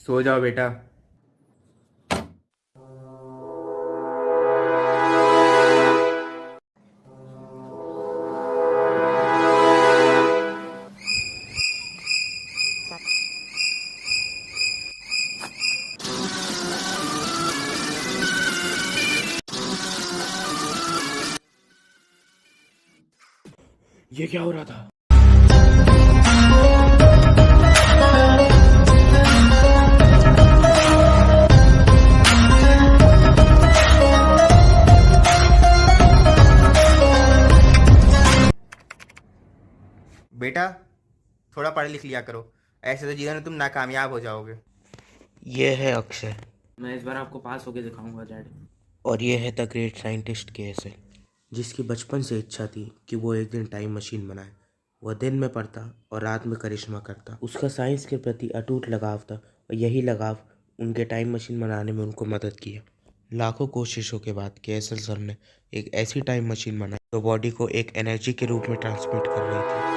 सो जाओ बेटा। ये क्या हो रहा था? बेटा, थोड़ा पढ़ लिख लिया करो, ऐसे तो जीवन में तुम नाकामयाब हो जाओगे। ये है अक्षय मैं इस बार आपको पास होके दिखाऊंगा डैड। और ये है द ग्रेट साइंटिस्ट केएसएल, जिसकी बचपन से इच्छा थी कि वो एक दिन टाइम मशीन बनाए। वह दिन में पढ़ता और रात में करिश्मा करता। उसका साइंस के प्रति अटूट लगाव था और यही लगाव उनके टाइम मशीन बनाने में उनको मदद किया। लाखों कोशिशों के बाद केएसएल सर ने एक ऐसी टाइम मशीन बनाई जो बॉडी को एक एनर्जी के रूप में ट्रांसमिट कर रही थी।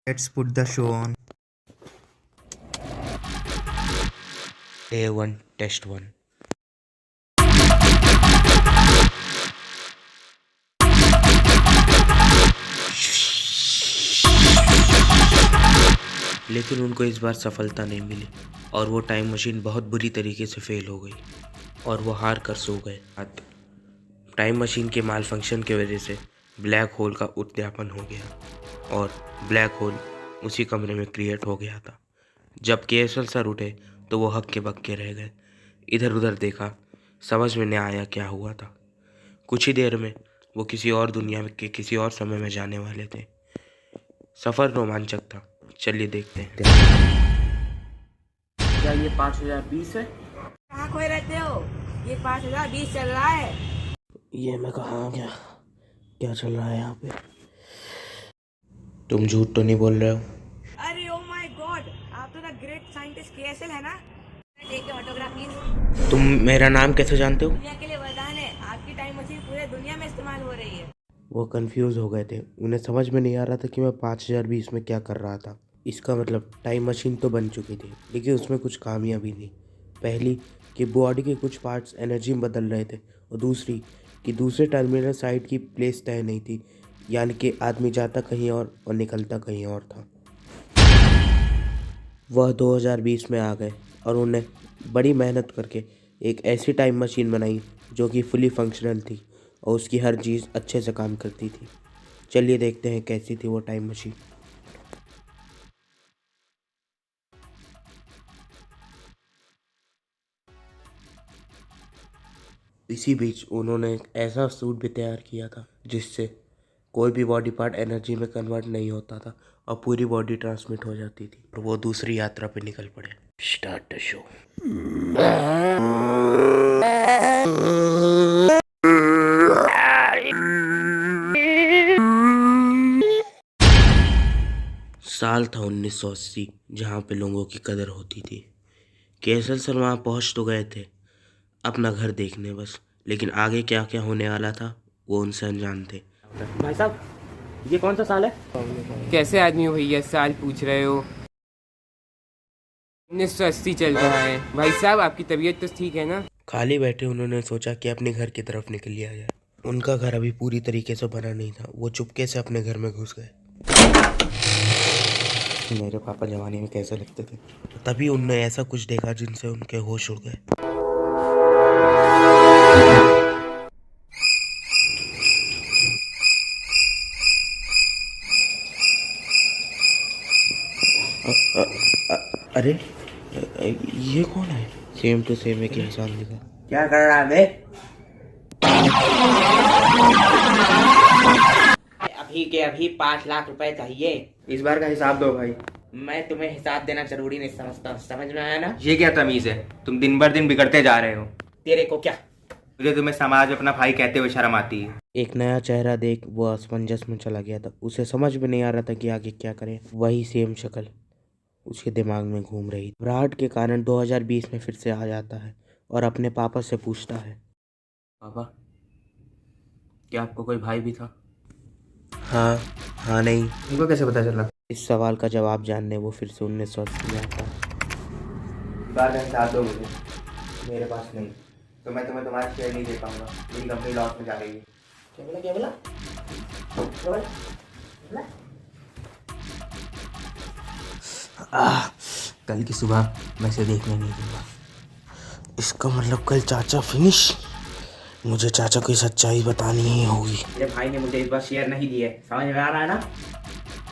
Let's put the show on. A1 test 1। लेकिन उनको इस बार सफलता नहीं मिली और वो टाइम मशीन बहुत बुरी तरीके से फेल हो गई और वो हार कर सो गए। टाइम मशीन के माल फंक्शन की वजह से ब्लैक होल का उद्यापन हो गया और ब्लैक होल उसी कमरे में क्रिएट हो गया था। जब केएसएल सर उठे तो वो हक्के बक्के रह गए। इधर उधर देखा, समझ में नहीं आया क्या हुआ था। कुछ ही देर में वो किसी और दुनिया के किसी और समय में जाने वाले थे। सफ़र रोमांचक था। चलिए देखते हैं। क्या ये 5020 है? कहाँ खोए रहते हो? ये 5020 चल रहा है। ये मैं कहाँ आ गया? क्या चल रहा है यहाँ पे? तुम झूठ तो नहीं बोल रहे हो? अरे ओ माय गॉड, आप तो द ग्रेट साइंटिस्ट केएसएल है ना? टेक के ऑटोग्राफ प्लीज। तुम मेरा नाम कैसे जानते हो? दुनिया के लिए वरदान है, आपकी टाइम मशीन पूरे दुनिया में इस्तेमाल हो रही है। वो कंफ्यूज हो गए थे। उन्हें समझ में नहीं आ रहा था कि मैं 5020 में क्या कर रहा था। इसका मतलब टाइम मशीन तो बन चुकी थी, लेकिन उसमें कुछ खामियां भी थी। पहली कि बॉडी के कुछ पार्ट्स एनर्जी में बदल रहे थे और दूसरी कि दूसरे टर्मिनल साइड की प्लेस तय नहीं थी, यानी कि आदमी जाता कहीं और निकलता कहीं और था। वह 2020 में आ गए और उन्हें बड़ी मेहनत करके एक ऐसी टाइम मशीन बनाई जो कि फुली फंक्शनल थी और उसकी हर चीज़ अच्छे से काम करती थी। चलिए देखते हैं कैसी थी वो टाइम मशीन। इसी बीच उन्होंने एक ऐसा सूट भी तैयार किया था जिससे कोई भी बॉडी पार्ट एनर्जी में कन्वर्ट नहीं होता था और पूरी बॉडी ट्रांसमिट हो जाती थी। और वो दूसरी यात्रा पे निकल पड़े। Start the show. साल था 1980, जहाँ पे लोगों की कदर होती थी। केएसएल सर वहाँ पहुँच तो गए थे अपना घर देखने बस, लेकिन आगे क्या क्या होने वाला था वो उनसे अनजान थे। भाई साहब, ये कौन सा साल है? कैसे आदमी हो भैया, साल पूछ रहे हो? 1980 चल रहा है। भाई साहब आपकी तबीयत तो ठीक है ना? खाली बैठे उन्होंने सोचा कि अपने घर की तरफ निकल लिया जाए। उनका घर अभी पूरी तरीके से बना नहीं था। वो चुपके से अपने घर में घुस गए। मेरे पापा जवानी में कैसे लगते थे। तभी उनने ऐसा कुछ देखा जिनसे उनके होश उड़ गए। अरे ये कौन है? सेम टू सेम एक इंसान दिखा। क्या कर रहा है बे? अभी के अभी 5 लाख रुपए चाहिए। इस बार का हिसाब दो भाई। मैं तुम्हें हिसाब देना जरूरी नहीं समझता, समझ में आया ना? ये क्या तमीज है? तुम दिन भर दिन बिगड़ते जा रहे हो। तेरे को क्या? मुझे तुम्हें समाज में अपना भाई कहते हुए शर्म आती है। एक नया चेहरा देख वो असमंजस में चला गया था। उसे समझ में नहीं आ रहा था कि आगे क्या करे। वही सेम शक्ल उसके दिमाग में घूम रही। घबराहट के कारण 2020 में फिर से आ जाता है और अपने पापा से पूछता है, पापा, क्या आपको कोई भाई भी था? हाँ नहीं। तुमको कैसे पता चला? इस सवाल का जवाब जानने वो फिर से 1980 में आता है। बार में साथ दो मुझे, मेरे पास नहीं तो मैं तुम्हें तुम्हारा शेयर नहीं दे पाऊंगा, मेरी कंपनी लॉस में जा रही है। क्या बोला क्या बोला क्या बोला? कल की सुबह मैं इसे देखने नहीं दूंगा। इसका मतलब कल चाचा फिनिश। मुझे चाचा को सच्चाई बतानी ही होगी। मेरे भाई ने मुझे इस बार शेयर नहीं दिए, समझ में आ रहा है ना?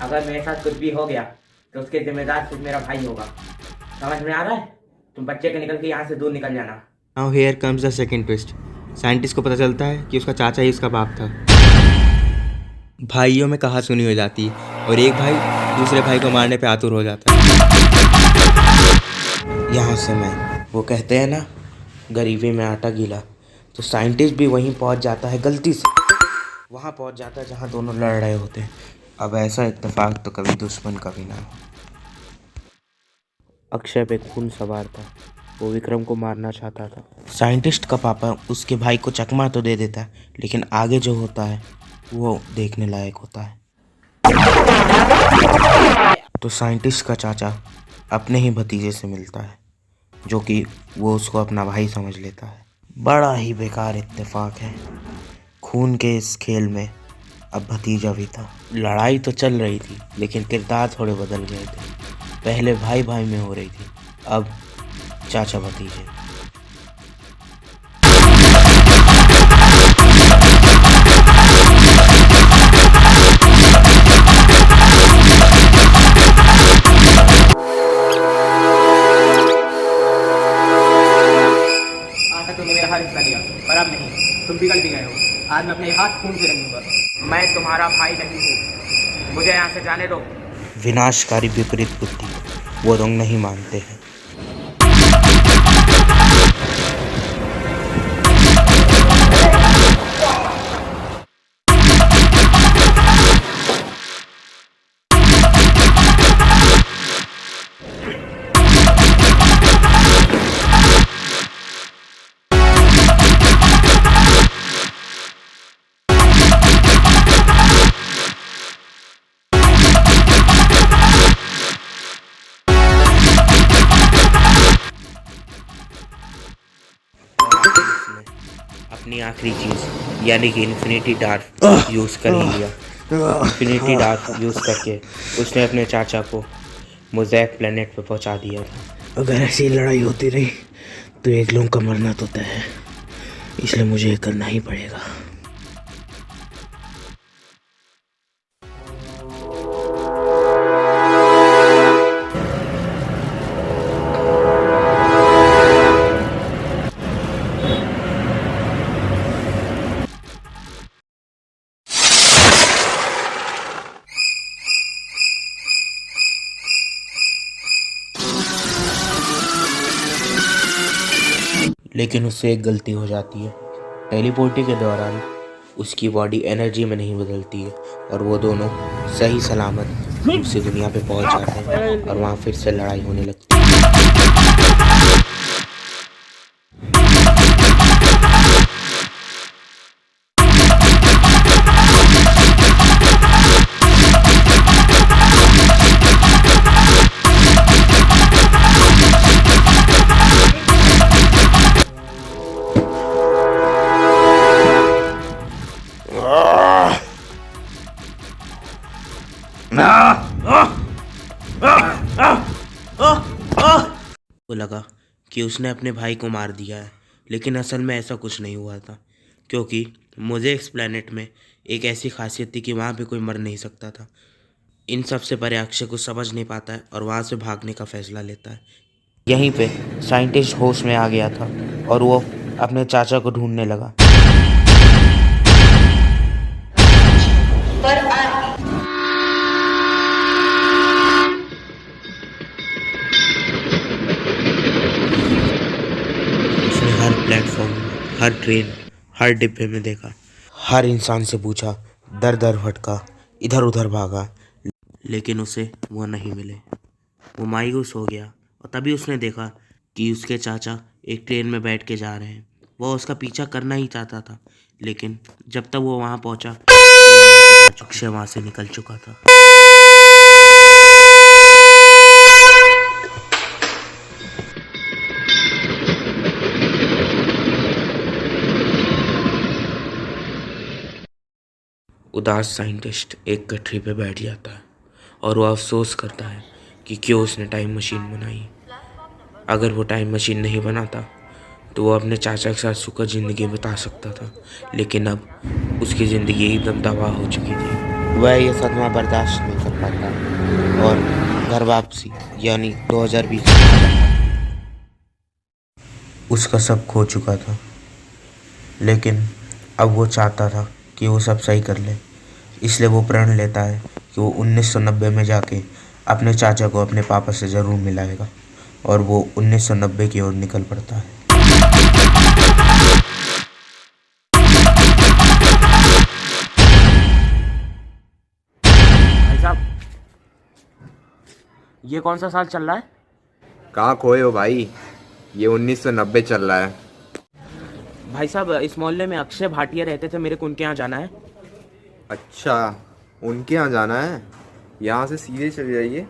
अगर मेरे साथ कुछ भी हो गया तो उसके जिम्मेदार सिर्फ मेरा भाई होगा, समझ में आ रहा है? तुम बच्चे के निकल के यहाँ से दूर निकल जाना। Now here comes the second twist. Scientist को पता चलता है कि उसका चाचा ही उसका बाप था। भाइयों में कहा सुनी हो जाती है और एक भाई दूसरे भाई को मारने पे आतुर हो जाता है। यहाँ से मैं, वो कहते हैं ना, गरीबी में आटा गीला, तो साइंटिस्ट भी वहीं पहुँच जाता है गलती से। वहाँ पहुँच जाता है जहाँ दोनों लड़ रहे होते हैं। अब ऐसा इत्तेफाक तो कभी दुश्मन कभी ना हो। अक्षय पे खून सवार था, वो विक्रम को मारना चाहता था। साइंटिस्ट का पापा उसके भाई को चकमा तो दे देता है, लेकिन आगे जो होता है वो देखने लायक होता है। तो साइंटिस्ट का चाचा अपने ही भतीजे से मिलता है, जो कि वो उसको अपना भाई समझ लेता है। बड़ा ही बेकार इत्तेफाक है। खून के इस खेल में अब भतीजा भी था। लड़ाई तो चल रही थी, लेकिन किरदार थोड़े बदल गए थे। पहले भाई भाई में हो रही थी, अब चाचा भतीजे। आज तक तुमने मेरा हर हिस्सा लिया, पर अब नहीं, तुम बिगड़ भी गए हो। आज मैं अपने हाथ खून से रंगूंगा। मैं तुम्हारा भाई नहीं हूँ, मुझे यहाँ से जाने दो। विनाशकारी विपरीत बुद्धि, वो रंग नहीं मानते हैं। अपनी आखिरी चीज यानी कि इन्फिनिटी डार्क यूज कर ही लिया। इन्फिनिटी डार्क यूज करके उसने अपने चाचा को मोज़ैक प्लेनेट पे पहुंचा दिया था। अगर ऐसी लड़ाई होती रही तो एक लोगों का मरना तो तय है, इसलिए मुझे ये करना ही पड़ेगा। लेकिन उससे एक गलती हो जाती है। टेलीपोर्टिंग के दौरान उसकी बॉडी एनर्जी में नहीं बदलती है और वो दोनों सही सलामत दूसरी दुनिया पे पहुंच जाते हैं और वहाँ फिर से लड़ाई होने लगती है। को लगा कि उसने अपने भाई को मार दिया है, लेकिन असल में ऐसा कुछ नहीं हुआ था, क्योंकि मोज़ेक प्लैनेट में एक ऐसी खासियत थी कि वहाँ पे कोई मर नहीं सकता था। इन सब से परे अक्षय कुछ समझ नहीं पाता है और वहाँ से भागने का फैसला लेता है। यहीं पे साइंटिस्ट होश में आ गया था और वो अपने चाचा को ढूंढने लगा। उसने हर प्लेटफॉर्म, हर ट्रेन, हर डिब्बे में देखा, हर इंसान से पूछा, दर दर भटका, इधर उधर भागा, लेकिन उसे वो नहीं मिले। वो मायूस हो गया और तभी उसने देखा कि उसके चाचा एक ट्रेन में बैठ के जा रहे हैं। वो उसका पीछा करना ही चाहता था, लेकिन जब तक वो वहाँ पहुँचा, अक्षय वहाँ से निकल चुका था। उदास साइंटिस्ट एक गठरी पे बैठ जाता है और वो अफसोस करता है कि क्यों उसने टाइम मशीन बनाई। अगर वो टाइम मशीन नहीं बनाता तो वो अपने चाचा के साथ सुखद ज़िंदगी बिता सकता था, लेकिन अब उसकी ज़िंदगी एकदम तबाह हो चुकी थी। वह ये सदमा बर्दाश्त नहीं कर पाता और घर वापसी यानी 2020 उसका सब खो चुका था, लेकिन अब वो चाहता था कि वो सब सही कर ले। इसलिए वो प्रण लेता है कि वो 1990 में जाके अपने चाचा को अपने पापा से ज़रूर मिलाएगा और वो 1990 की ओर निकल पड़ता है। भाई साहब, ये कौन सा साल चल रहा है? कहाँ खोए हो भाई? ये 1990 चल रहा है। भाई साहब, इस मोहल्ले में अक्षय भाटिया रहते थे, मेरे को उनके यहाँ जाना है। अच्छा, उनके यहाँ जाना है? यहाँ से सीधे चले जाइए,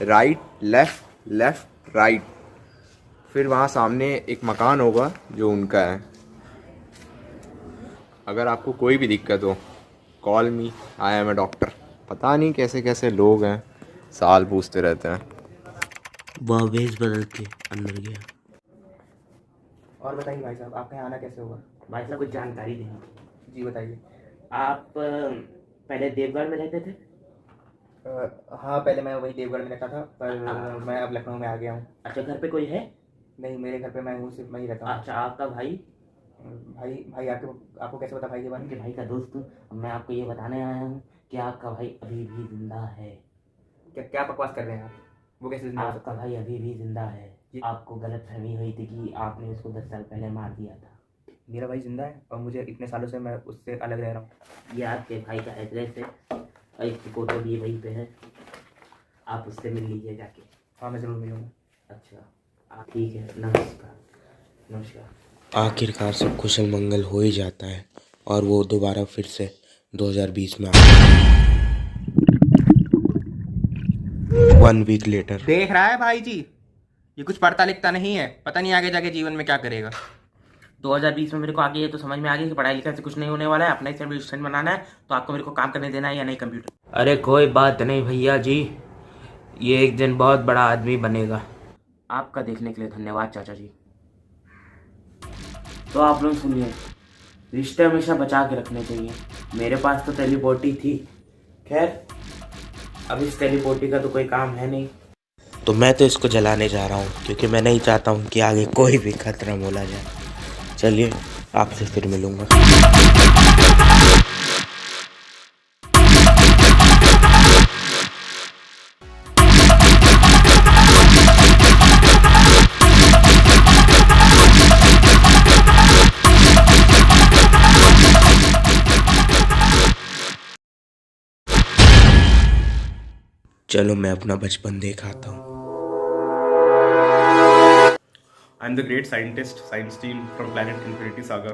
राइट लेफ्ट लेफ्ट राइट, फिर वहाँ सामने एक मकान होगा जो उनका है। अगर आपको कोई भी दिक्कत हो, call me, I am a doctor. पता नहीं कैसे कैसे लोग हैं, साल पूछते रहते हैं। वह वेश बदल के अंदर गया। और बताइए भाई साहब, आपके यहाँ आना कैसे होगा? भाई साहब कुछ जानकारी देंगे। जी बताइए। आप पहले देवगढ़ में रहते थे? हाँ, पहले मैं वही देवगढ़ में रहता था, पर मैं अब लखनऊ में आ गया हूँ। अच्छा, घर पे कोई है? नहीं, मेरे घर पे मैं हूँ, सिर्फ मैं ही रहता हूँ। अच्छा, आपका भाई? भाई आपको कैसे पता भाई के बारे उनके में? भाई का दोस्त हूँ। अब मैं आपको ये बताने आया हूँ कि आपका भाई अभी भी जिंदा है। क्या क्या बकवास कर रहे हैं आप? वो कैसे जिंदा हो आपका सकता है? भाई अभी भी जिंदा है। जी। आपको गलत फहमी हुई थी कि आपने उसको 10 साल पहले मार दिया था। मेरा भाई जिंदा है और मुझे इतने सालों से मैं उससे अलग रह रहा हूँ। ये आपके भाई का एड्रेस है और इसकी फोटो भी वहीं पे है। आप उससे मिल लीजिए जाके। हाँ, मैं ज़रूर मिलूँगा। अच्छा, आप ठीक है। नमस्कार। नमस्कार। आखिरकार सब कुशल मंगल हो ही जाता है और वो दोबारा फिर से 2020 में आ 1 वीक लेटर। देख रहा है भाई जी, ये कुछ पढ़ता लिखता नहीं है, पता नहीं आगे जाके जीवन में क्या करेगा। 2020 में मेरे को आगे ये तो समझ में आ गया कि पढ़ाई लिखाई से कुछ नहीं होने वाला है। अपना ही सेल्फ बनाना है, तो आपको मेरे को काम करने देना है या नहीं कंप्यूटर? अरे कोई बात नहीं भैया जी, ये एक दिन बहुत बड़ा आदमी बनेगा। आपका देखने के लिए धन्यवाद चाचा जी। तो आप लोग सुनिए, रिश्ते हमेशा बचा के रखने चाहिए। मेरे पास तो टेलीपोर्टी थी, खैर अब इस टेलीपोर्टी का तो कोई काम है नहीं। तो मैं तो इसको जलाने जा रहा हूँ क्योंकि मैं नहीं चाहता हूँ कि आगे कोई भी खतरा मोला जाए। चलिए, आपसे फिर मिलूँगा। चलो मैं अपना बचपन देख आता हूँ। I'm the great scientist, Science Team from Planet Infinity Saga.